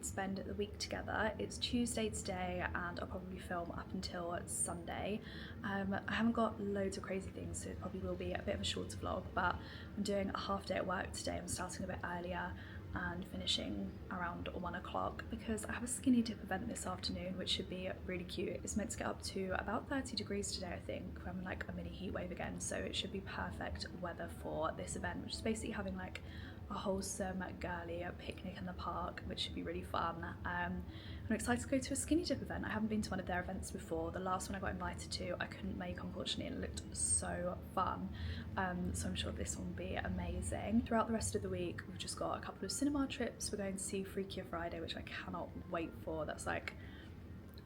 could spend the week together. It's Tuesday today and I'll probably film up until Sunday. I haven't got loads of crazy things, so it probably will be a bit of a shorter vlog, but I'm doing a half day at work today. I'm starting a bit earlier and finishing around 1 o'clock because I have a Skinnydip event this afternoon, which should be really cute. It's meant to get up to about 30 degrees today, I think. We're having like a mini heat wave again, so it should be perfect weather for this event, which is basically having like a wholesome girly picnic in the park, which should be really fun. I'm excited to go to a Skinnydip event. I haven't been to one of their events before. The last one I got invited to I couldn't make, unfortunately, and it looked so fun. So I'm sure this one will be amazing. Throughout the rest of the week we've just got a couple of cinema trips. We're going to see Freakier Friday, which I cannot wait for. That's like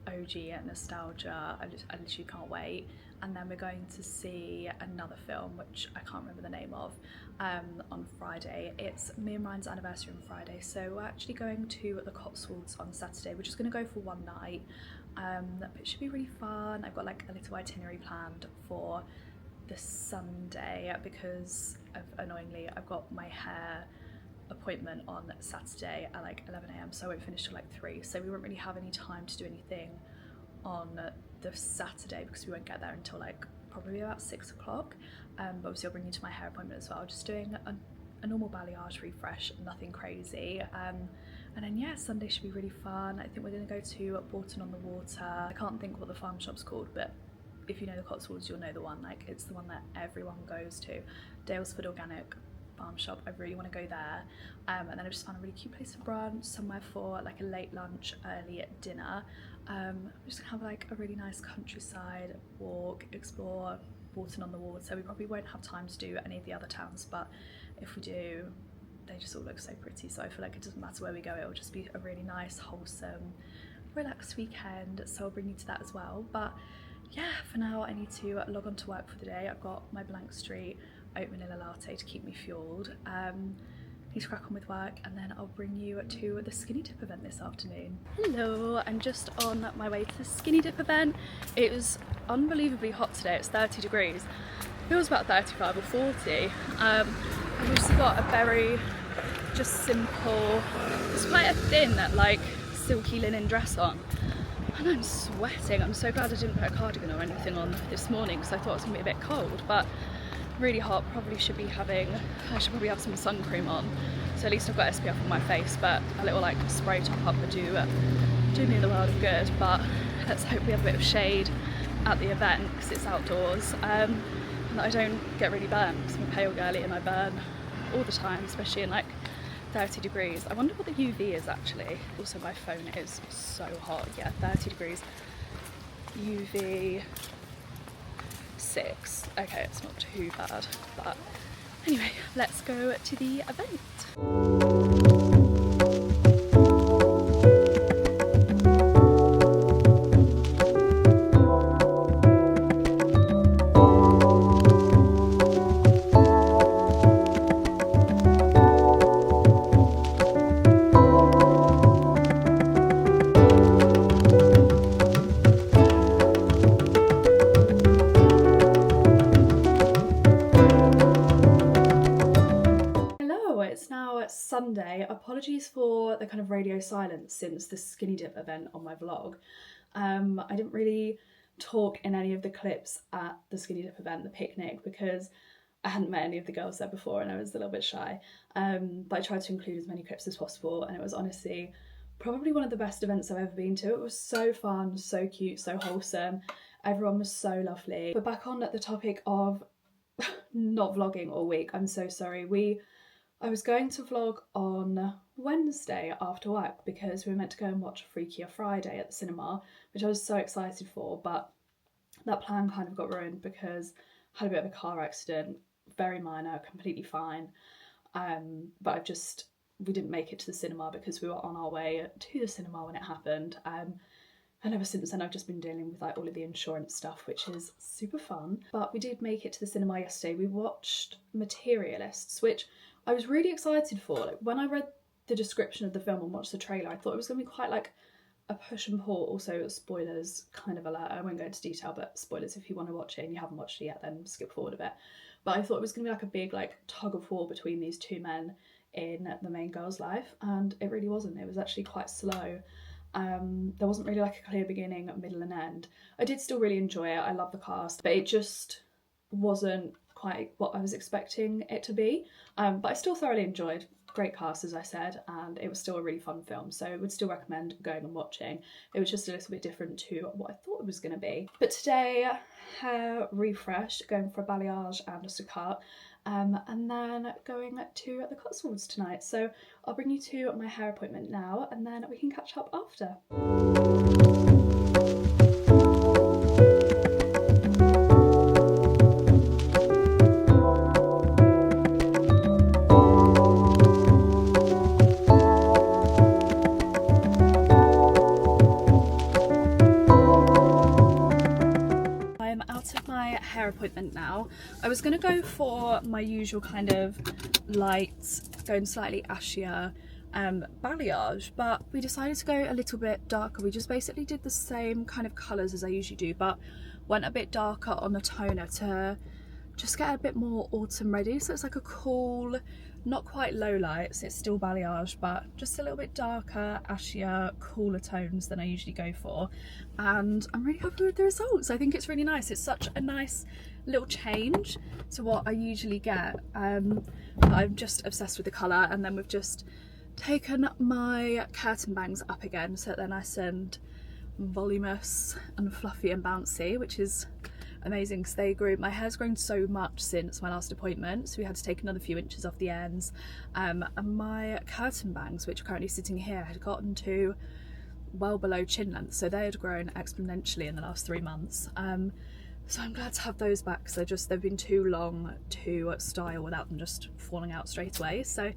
OG nostalgia. I literally can't wait. And then we're going to see another film which I can't remember the name of on Friday. It's me and Ryan's anniversary on Friday, so we're actually going to the Cotswolds on Saturday. We're just going to go for one night, but it should be really fun. I've got like a little itinerary planned for the Sunday because annoyingly I've got my hair appointment on Saturday at like 11 AM, so I won't finish till like 3, so we won't really have any time to do anything on the Saturday because we won't get there until like probably about 6 o'clock. But obviously I'll bring you to my hair appointment as well, just doing a normal balayage refresh, nothing crazy. And then yeah, Sunday should be really fun. I think we're going to go to Bourton on the Water. I can't think what the farm shop's called, but if you know the Cotswolds you'll know the one, like it's the one that everyone goes to, Dalesford Organic Farm Shop. I really want to go there. And then I just found a really cute place for brunch, somewhere for like a late lunch, early dinner. I'm just gonna have like a really nice countryside walk, explore Bourton on the Water. We probably won't have time to do any of the other towns, but if we do, they just all look so pretty, so I feel like it doesn't matter where we go, it'll just be a really nice, wholesome, relaxed weekend. So I'll bring you to that as well. But yeah, for now I need to log on to work for the day. I've got my Blank Street oat vanilla latte to keep me fueled. Need to crack on with work, and then I'll bring you to the Skinnydip event this afternoon. Hello, I'm just on my way to the Skinnydip event. It was unbelievably hot today. It's 30 degrees. It feels about 35 or 40. I've just got a very just simple, it's quite a thin like silky linen dress on, and I'm sweating. I'm so glad I didn't put a cardigan or anything on this morning because I thought it was gonna be a bit cold, but really hot. I should probably have some sun cream on, so at least I've got SPF on my face, but a little like spray top up would do me the world of good. But let's hope we have a bit of shade at the event because it's outdoors, and that I don't get really burnt because I'm a pale girly and I burn all the time, especially in like 30 degrees. I wonder what the UV is actually. Also my phone is so hot. Yeah, 30 degrees UV 6. Okay, it's not too bad, but anyway, let's go to the event. It's now Sunday. Apologies for the kind of radio silence since the Skinnydip event on my vlog. I didn't really talk in any of the clips at the Skinnydip event, the picnic, because I hadn't met any of the girls there before and I was a little bit shy. But I tried to include as many clips as possible, and it was honestly probably one of the best events I've ever been to. It was so fun, so cute, so wholesome. Everyone was so lovely. But back on at the topic of not vlogging all week, I'm so sorry. I was going to vlog on Wednesday after work because we were meant to go and watch Freakier Friday at the cinema, which I was so excited for, but that plan kind of got ruined because I had a bit of a car accident, very minor, completely fine, but we didn't make it to the cinema because we were on our way to the cinema when it happened, and ever since then I've just been dealing with like all of the insurance stuff, which is super fun. But we did make it to the cinema yesterday. We watched Materialists, which I was really excited for. Like when I read the description of the film and watched the trailer, I thought it was going to be quite like a push and pull. Also, spoilers kind of alert. I won't go into detail, but spoilers if you want to watch it and you haven't watched it yet, then skip forward a bit. But I thought it was going to be like a big like tug of war between these two men in the main girl's life, and it really wasn't. It was actually quite slow. There wasn't really like a clear beginning, middle and end. I did still really enjoy it. I love the cast, but it just wasn't quite what I was expecting it to be. But I still thoroughly enjoyed. Great cast, as I said, and it was still a really fun film, so I would still recommend going and watching. It was just a little bit different to what I thought it was going to be. But today, hair refresh, going for a balayage and just a cut, and then going to the Cotswolds tonight. So I'll bring you to my hair appointment now, and then we can catch up after. Hair appointment now. I was going to go for my usual kind of light, going slightly ashier balayage, but we decided to go a little bit darker. We just basically did the same kind of colours as I usually do, but went a bit darker on the toner to just get a bit more autumn ready. So it's like a cool, not quite low lights, it's still balayage, but just a little bit darker, ashier, cooler tones than I usually go for. And I'm really happy with the results. I think it's really nice. It's such a nice little change to what I usually get. I'm just obsessed with the colour, and then we've just taken my curtain bangs up again so they're nice and voluminous and fluffy and bouncy, which is amazing because my hair's grown so much since my last appointment, so we had to take another few inches off the ends, and my curtain bangs, which are currently sitting here, had gotten to well below chin length, so they had grown exponentially in the last 3 months. So I'm glad to have those back because they've been too long to style without them just falling out straight away. So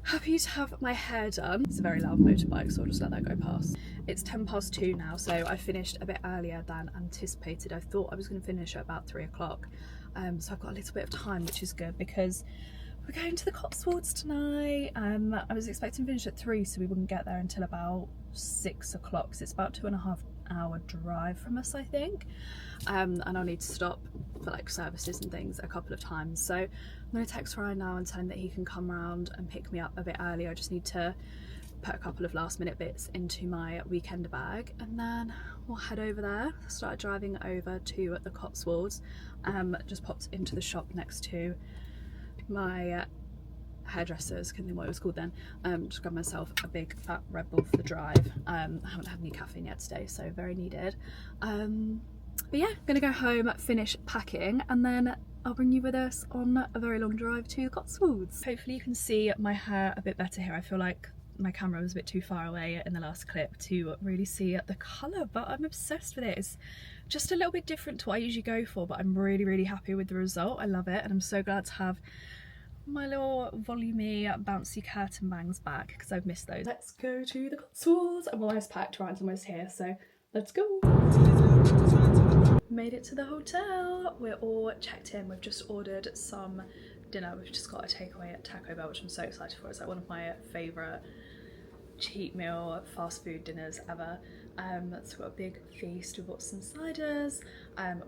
happy to have my hair done. It's a very loud motorbike, so I'll just let that go past. It's 2:10 now, so I finished a bit earlier than anticipated. I thought I was going to finish at about 3 o'clock, so I've got a little bit of time, which is good because we're going to the Cotswolds tonight. I was expecting to finish at 3, so we wouldn't get there until about 6 o'clock, so it's about 2.5 hour drive from us, I think, and I'll need to stop for like services and things a couple of times. So I'm going to text Ryan now and tell him that he can come round and pick me up a bit earlier. I just need to put a couple of last minute bits into my weekender bag, and then we'll head over there. Started driving over to the Cotswolds, just popped into the shop next to my hairdressers, couldn't think what it was called then. Just grabbed myself a big fat Red Bull for the drive. I haven't had any caffeine yet today, so very needed. But yeah, I'm gonna go home, finish packing, and then I'll bring you with us on a very long drive to Cotswolds. Hopefully you can see my hair a bit better here. I feel like my camera was a bit too far away in the last clip to really see the colour, but I'm obsessed with it. It's just a little bit different to what I usually go for, but I'm really happy with the result. I love it, and I'm so glad to have my little volumey bouncy curtain bangs back because I've missed those. Let's go to the Cotswolds. I'm almost packed, Ryan's almost here, so let's go. Made it to the hotel. We're all checked in. We've just ordered some dinner. We've just got a takeaway at Taco Bell, which I'm so excited for. It's like one of my favourite cheap meal fast food dinners ever. So we've got a big feast. We've got some ciders.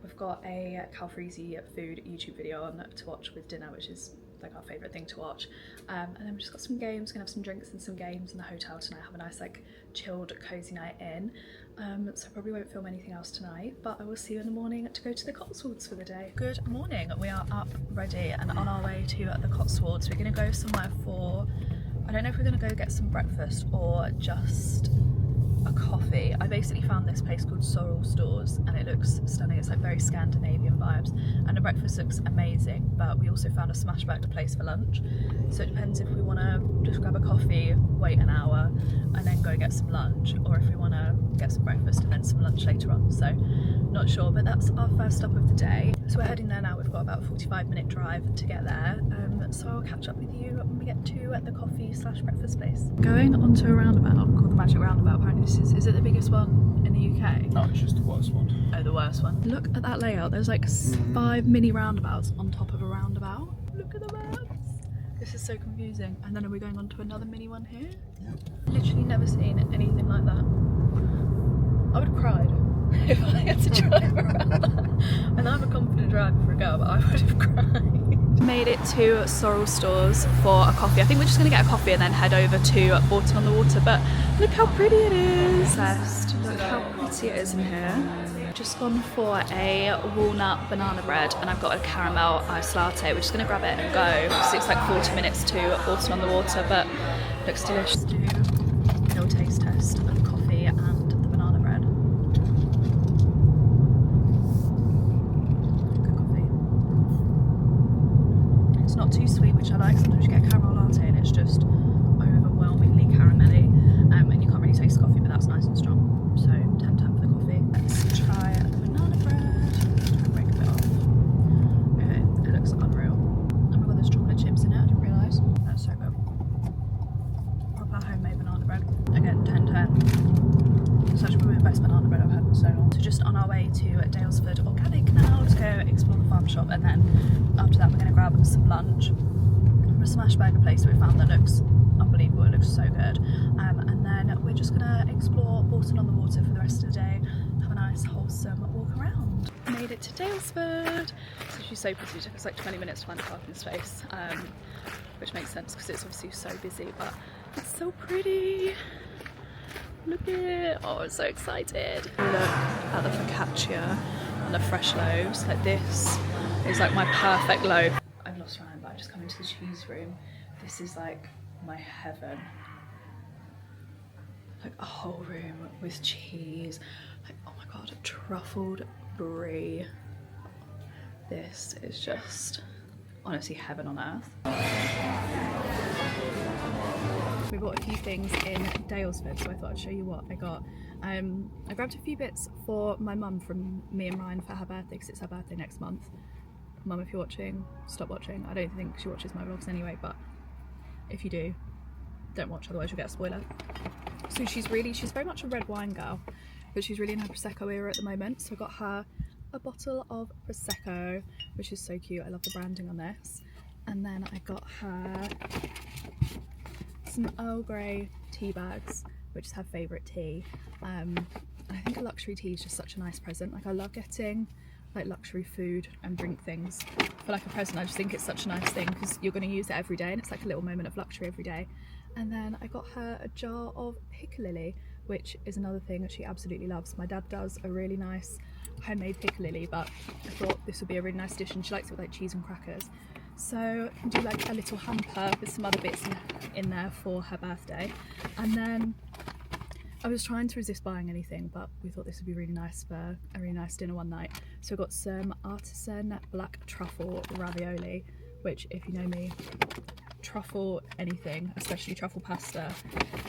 We've got a Calfreezy food YouTube video on to watch with dinner, which is like our favourite thing to watch, and then we've just got some games. Gonna have some drinks and some games in the hotel tonight. Have a nice like chilled cozy night in, so I probably won't film anything else tonight, but I will see you in the morning to go to the Cotswolds for the day. Good morning, we are up, ready, and on our way to the Cotswolds. We're gonna go somewhere for, I don't know if we're gonna go get some breakfast or just a coffee. I basically found this place called Sorrel Stores and it looks stunning. It's like very Scandinavian vibes, and the breakfast looks amazing, but we also found a smashback place for lunch, so it depends if we want to just grab a coffee, wait an hour and then go get some lunch, or if we want to get some breakfast and then some lunch later on. So not sure, but that's our first stop of the day. So we're heading there now. We've got about a 45-minute drive to get there, so I'll catch up with you when we get to the coffee slash breakfast place. Going onto a roundabout called the Magic Roundabout. Apparently this is it the biggest one in the UK? No, it's just the worst one. Oh, the worst one. Look at that layout. There's like 5 mini roundabouts on top of a roundabout. Look at the maps. This is so confusing. And then are we going on to another mini one here? Yeah. Literally never seen anything like that. I would have cried if I had to drive around that. And I'm a confident driver for a girl, but I would have cried. Made it to Sorrel Stores for a coffee. I think we're just going to get a coffee and then head over to Bourton on the Water, but look how pretty it is. First, look how pretty it is in here. Just gone for a walnut banana bread and I've got a caramel iced latte. We're just going to grab it and go because it's like 40 minutes to Bourton on the Water, but looks delicious. Do a little taste test of coffee and the banana bread. Good coffee. It's not too sweet, which I like. Sometimes you get a caramel latte and it's just overwhelmingly caramelly, and you can't really taste the coffee, but that's nice and strong. So 10/10 for the coffee. Let's try the banana bread. Try and break a bit off. Okay, it looks unreal. Oh my god, there's chocolate chips in it. I didn't realise. That's so good. Proper homemade banana bread. Again, 10/10. It's actually probably the best banana bread I've had in so long. So just on our way to Dalesford Organic now to go explore the farm shop, and then after that we're going to grab some lunch from a smash burger place that we found that looks unbelievable. It looks so good. And then we're just going to explore Bourton on the Water for the rest of the day. Have a nice wholesome walk around. Made it to Dalesford. It's actually so pretty. It took us like 20 minutes to find a parking space, which makes sense because it's obviously so busy, but it's so pretty. Look at it. Oh, I'm so excited. Look at the focaccia and the fresh loaves. Like, this is like my perfect loaf. I've lost my mind, but I've just come into the cheese room. This is like my heaven. Like a whole room with cheese. Like, oh my god, truffled brie. This is just honestly heaven on earth. We bought a few things in Dalesford, so I thought I'd show you what I got. I grabbed a few bits for my mum from me and Ryan for her birthday, because it's her birthday next month. Mum, if you're watching, stop watching. I don't think she watches my vlogs anyway, but if you do, don't watch, otherwise you'll get a spoiler. So she's very much a red wine girl, but she's really in her Prosecco era at the moment, so I got her a bottle of Prosecco, which is so cute. I love the branding on this. And then I got her some Earl Grey tea bags, which is her favourite tea. And I think a luxury tea is just such a nice present. Like, I love getting like luxury food and drink things for like a present. I just think it's such a nice thing because you're going to use it every day and it's like a little moment of luxury every day. And then I got her a jar of piccalilli, which is another thing that she absolutely loves. My dad does a really nice homemade piccalilli, but I thought this would be a really nice addition. She likes it with like cheese and crackers. So I can do like a little hamper with some other bits in there for her birthday. And then I was trying to resist buying anything, but we thought this would be really nice for a really nice dinner one night. So I got some artisan black truffle ravioli, which, if you know me, truffle anything, especially truffle pasta,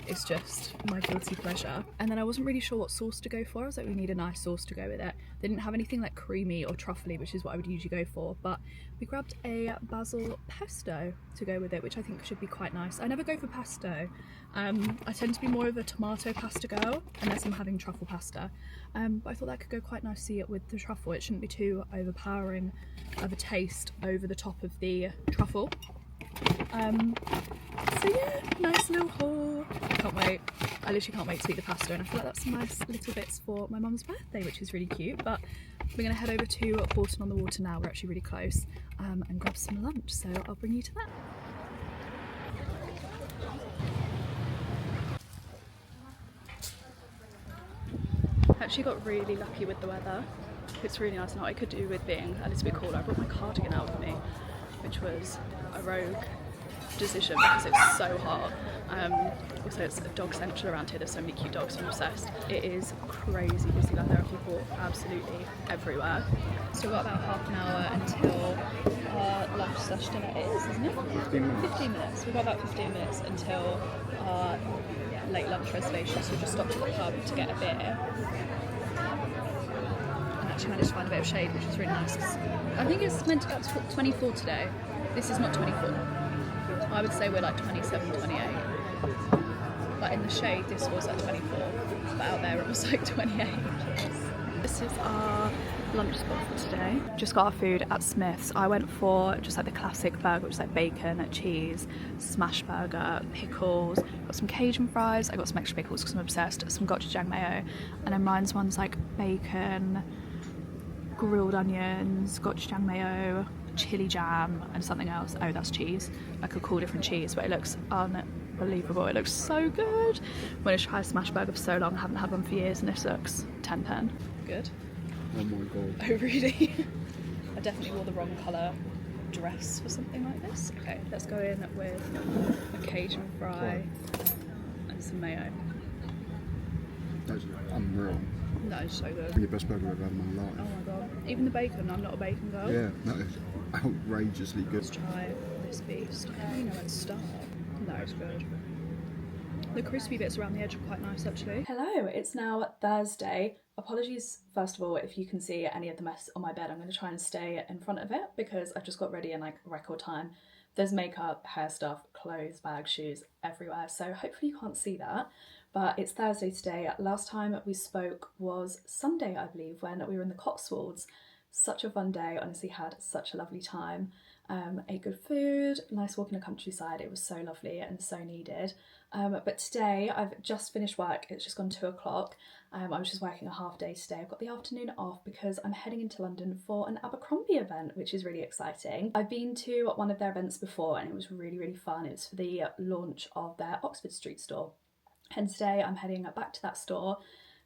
is just my guilty pleasure. And then I wasn't really sure what sauce to go for. I was like, we need a nice sauce to go with it. They didn't have anything like creamy or truffly, which is what I would usually go for, but we grabbed a basil pesto to go with it, which I think should be quite nice. I never go for pesto. I tend to be more of a tomato pasta girl unless I'm having truffle pasta, but I thought that could go quite nicely with the truffle. It shouldn't be too overpowering of a taste over the top of the truffle. So yeah, nice little haul. I can't wait. I literally can't wait to eat the pasta, and I feel like that's some nice little bits for my mum's birthday, which is really cute. But we're going to head over to Bourton on the Water now. We're actually really close, and grab some lunch, so I'll bring you to that. Actually got really lucky with the weather. It's really nice, and what I could do with being a little bit cooler, I brought my cardigan out with me, which was a rogue decision because it's so hot. Also, it's dog central around here. There's so many cute dogs. I'm obsessed. It is crazy busy. Like, there are people absolutely everywhere. Still got about half an hour until our lunch / dinner is, isn't it? 15 minutes. 15 minutes. We've got about 15 minutes until our late lunch reservation, so we just stopped at the pub to get a beer. And actually managed to find a bit of shade, which is really nice. I think it's meant to go up to 24 today. This is not 24. I would say we're like 27, 28. But in the shade, this was like 24. But out there, it was like 28. This is our lunch spot for today. Just got our food at Smith's. I went for just like the classic burger, which is like bacon, cheese, smash burger, pickles. Got some Cajun fries. I got some extra pickles because I'm obsessed. Some gochujang mayo. And then Ryan's one's like bacon, grilled onions, gochujang mayo, chili jam, and something else. Oh, that's cheese, like a cool different cheese, but it looks unbelievable. It looks so good. I'm going to try a smash burger for so long. I haven't had one for years, and this looks 10/10. Good. Oh my god. Oh really? I definitely wore the wrong colour dress for something like this. Okay, let's go in with a Cajun fry and some mayo. That's unreal. That is so good. The best burger I've had in my life. Oh my god. Even the bacon, I'm not a bacon girl. Yeah, that is outrageously good. Let's try this beast. I don't really know where to start. No, it's good. The crispy bits around the edge are quite nice actually. Hello, it's now Thursday. Apologies first of all if you can see any of the mess on my bed. I'm going to try and stay in front of it because I've just got ready in like record time. There's makeup, hair stuff, clothes, bags, shoes everywhere, so hopefully you can't see that. But it's Thursday today. Last time we spoke was Sunday, I believe, when we were in the Cotswolds. Such a fun day, honestly had such a lovely time. Ate good food, nice walk in the countryside. It was so lovely and so needed. But today I've just finished work. It's just gone 2 o'clock. I was just working a half day today. I've got the afternoon off because I'm heading into London for an Abercrombie event, which is really exciting. I've been to one of their events before and it was really, really fun. It was for the launch of their Oxford Street store. And today I'm heading back to that store,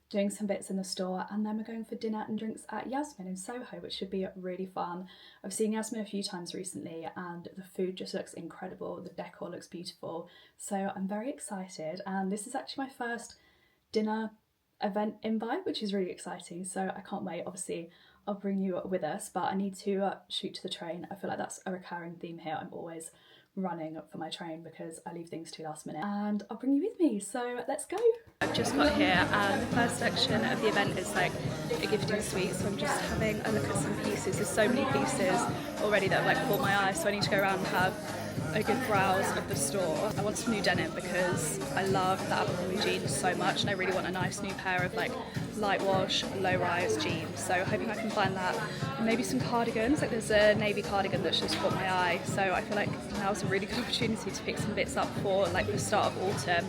doing some bits in the store, and then we're going for dinner and drinks at Yasmin in Soho, which should be really fun. I've seen Yasmin a few times recently and the food just looks incredible, the decor looks beautiful, so I'm very excited. And this is actually my first dinner event invite, which is really exciting, so I can't wait. Obviously I'll bring you with us, but I need to shoot to the train. I feel like that's a recurring theme here. I'm always running for my train because I leave things too last minute, and I'll bring you with me, so let's go. I've just got here and the first section of the event is like a gifting suite, so I'm just having a look at some pieces. There's so many pieces already that have like caught my eye, so I need to go around and have a good browse of the store. I want some new denim because I love the Abercrombie jeans so much and I really want a nice new pair of like light wash, low rise jeans, so hoping I can find that. And maybe some cardigans, like there's a navy cardigan that's just caught my eye, so I feel like now's a really good opportunity to pick some bits up for like the start of autumn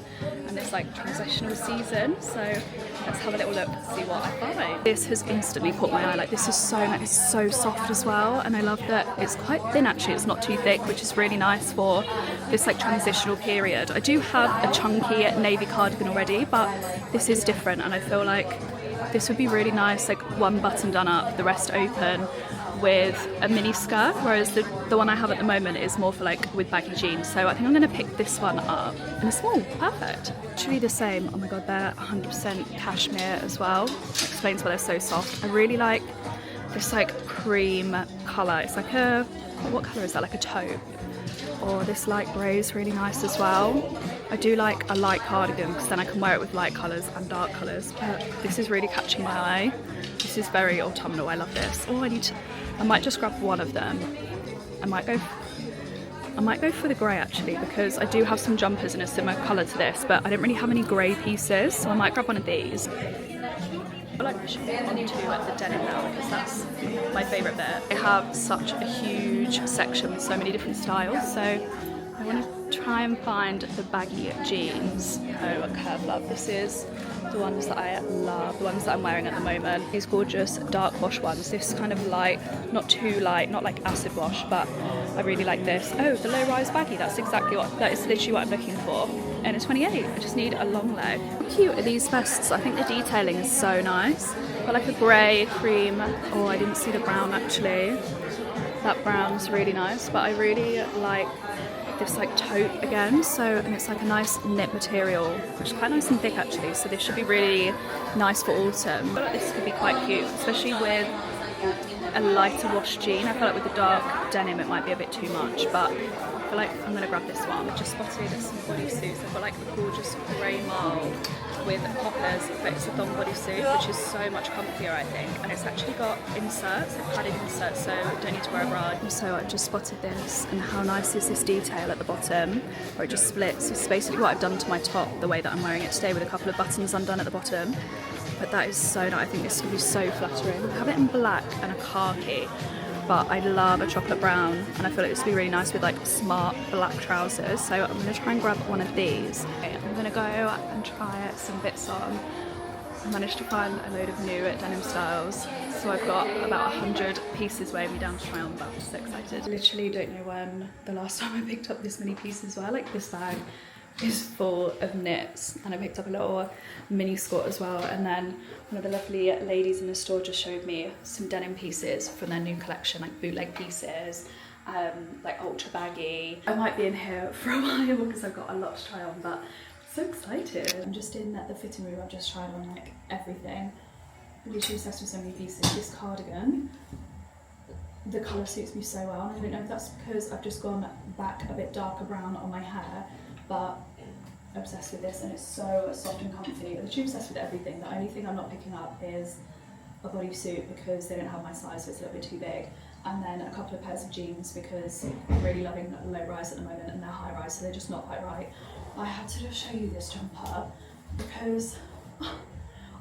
and this like transitional season, so let's have a little look and see what I find. This has instantly caught my eye. Like this is so nice, it's so soft as well, and I love that it's quite thin actually, it's not too thick, which is really nice for this like transitional period. I do have a chunky navy cardigan already, but this is different and I feel like this would be really nice, like one button done up, the rest open with a mini skirt, whereas the one I have at the moment is more for like with baggy jeans, so I think I'm going to pick this one up in a small. Perfect. Actually the same. Oh my god, they're 100% cashmere as well. Explains why they're so soft. I really like this like cream colour. It's like a, what colour is that, like a taupe? Or this light grey is really nice as well. I do like a light cardigan because then I can wear it with light colours and dark colours, but this is really catching my eye. This is very autumnal, I love this. Oh, I might just grab one of them. I might go for the grey actually, because I do have some jumpers in a similar colour to this, but I don't really have any grey pieces, so I might grab one of these. I like we should get on to the denim now because that's my favourite bit. They have such a huge section with so many different styles, so I want to try and find the baggy jeans. Oh, a curve love. This is the ones that I love, the ones that I'm wearing at the moment. These gorgeous dark wash ones. This kind of light, not too light, not like acid wash, but I really like this. Oh, the low rise baggy. That is literally what I'm looking for. And it's 28. I just need a long leg. How cute are these vests? I think the detailing is so nice. Got like a grey, cream. Oh, I didn't see the brown actually. That brown's really nice, but I really like this like taupe again, and it's like a nice knit material, which is quite nice and thick actually, so this should be really nice for autumn. I feel like this could be quite cute, especially with a lighter wash jean. I feel like with the dark denim it might be a bit too much, but I feel like I'm going to grab this one. I've just spotted some bodysuits. I've got like a gorgeous grey marl with poppers, but it's a thong bodysuit, which is so much comfier I think, and it's actually got inserts, like padded inserts, so you don't need to wear a bra. So I've just spotted this, and how nice is this detail at the bottom, where it just splits. It's basically what I've done to my top, the way that I'm wearing it today, with a couple of buttons undone at the bottom. But that is so nice. I think this would be so flattering. I have it in black and a khaki, but I love a chocolate brown, and I feel like this would be really nice with like smart black trousers, so I'm going to try and grab one of these. Okay, I'm going to go and try some bits on. I managed to find a load of new denim styles, So I've got about 100 pieces weighing me down to try on, but I'm so excited. I literally don't know when the last time I picked up this many pieces were. Like, this bag is full of knits, and I picked up a little mini skirt as well. And then one of the lovely ladies in the store just showed me some denim pieces from their new collection, like bootleg pieces, like ultra baggy. I might be in here for a while because I've got a lot to try on, but I'm so excited. I'm just in the fitting room. I've just tried on like everything. I'm literally obsessed with so many pieces. This cardigan, the colour suits me so well, and I don't know if that's because I've just gone back a bit darker brown on my hair, but obsessed with this, and it's so soft and comfy. I'm literally obsessed with everything. The only thing I'm not picking up is a bodysuit because they don't have my size, so it's a little bit too big, and then a couple of pairs of jeans because I'm really loving low rise at the moment, and they're high rise, so they're just not quite right. I had to just show you this jumper because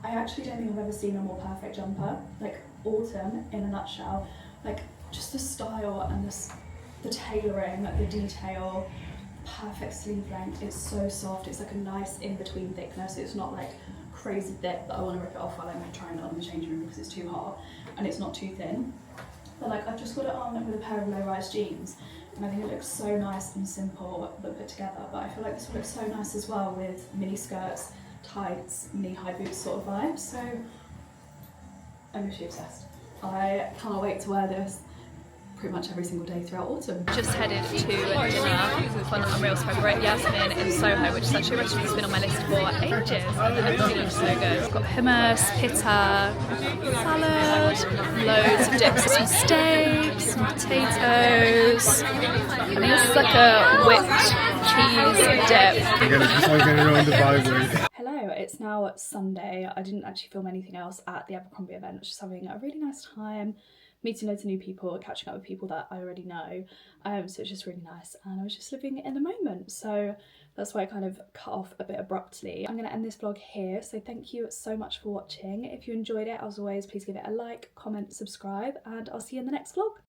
I actually don't think I've ever seen a more perfect jumper. Like, autumn in a nutshell. Like, just the style and the tailoring, the detail, perfect sleeve length. It's so soft. It's like a nice in-between thickness. It's not like crazy thick that I want to rip it off while I'm trying it on in the changing room because it's too hot, and it's not too thin. But like, I've just got it on with a pair of low-rise jeans, and I think it looks so nice and simple but put together. But I feel like this would look so nice as well with mini skirts, tights, knee-high boots sort of vibe. So I'm literally obsessed. I cannot wait to wear this pretty much every single day throughout autumn. Just headed to dinner with one of Unreal's favourite, Yasmin in Soho, which is actually a restaurant that's been on my list for ages. It looks so good. I've got hummus, pita, salad, loads of dips, some steak, some potatoes. I think this is like a whipped cheese dip. Hello, it's now Sunday. I didn't actually film anything else at the Abercrombie event. I was just having a really nice time, meeting loads of new people, catching up with people that I already know. So it's just really nice, and I was just living in the moment. So that's why I kind of cut off a bit abruptly. I'm going to end this vlog here. So thank you so much for watching. If you enjoyed it, as always, please give it a like, comment, subscribe, and I'll see you in the next vlog.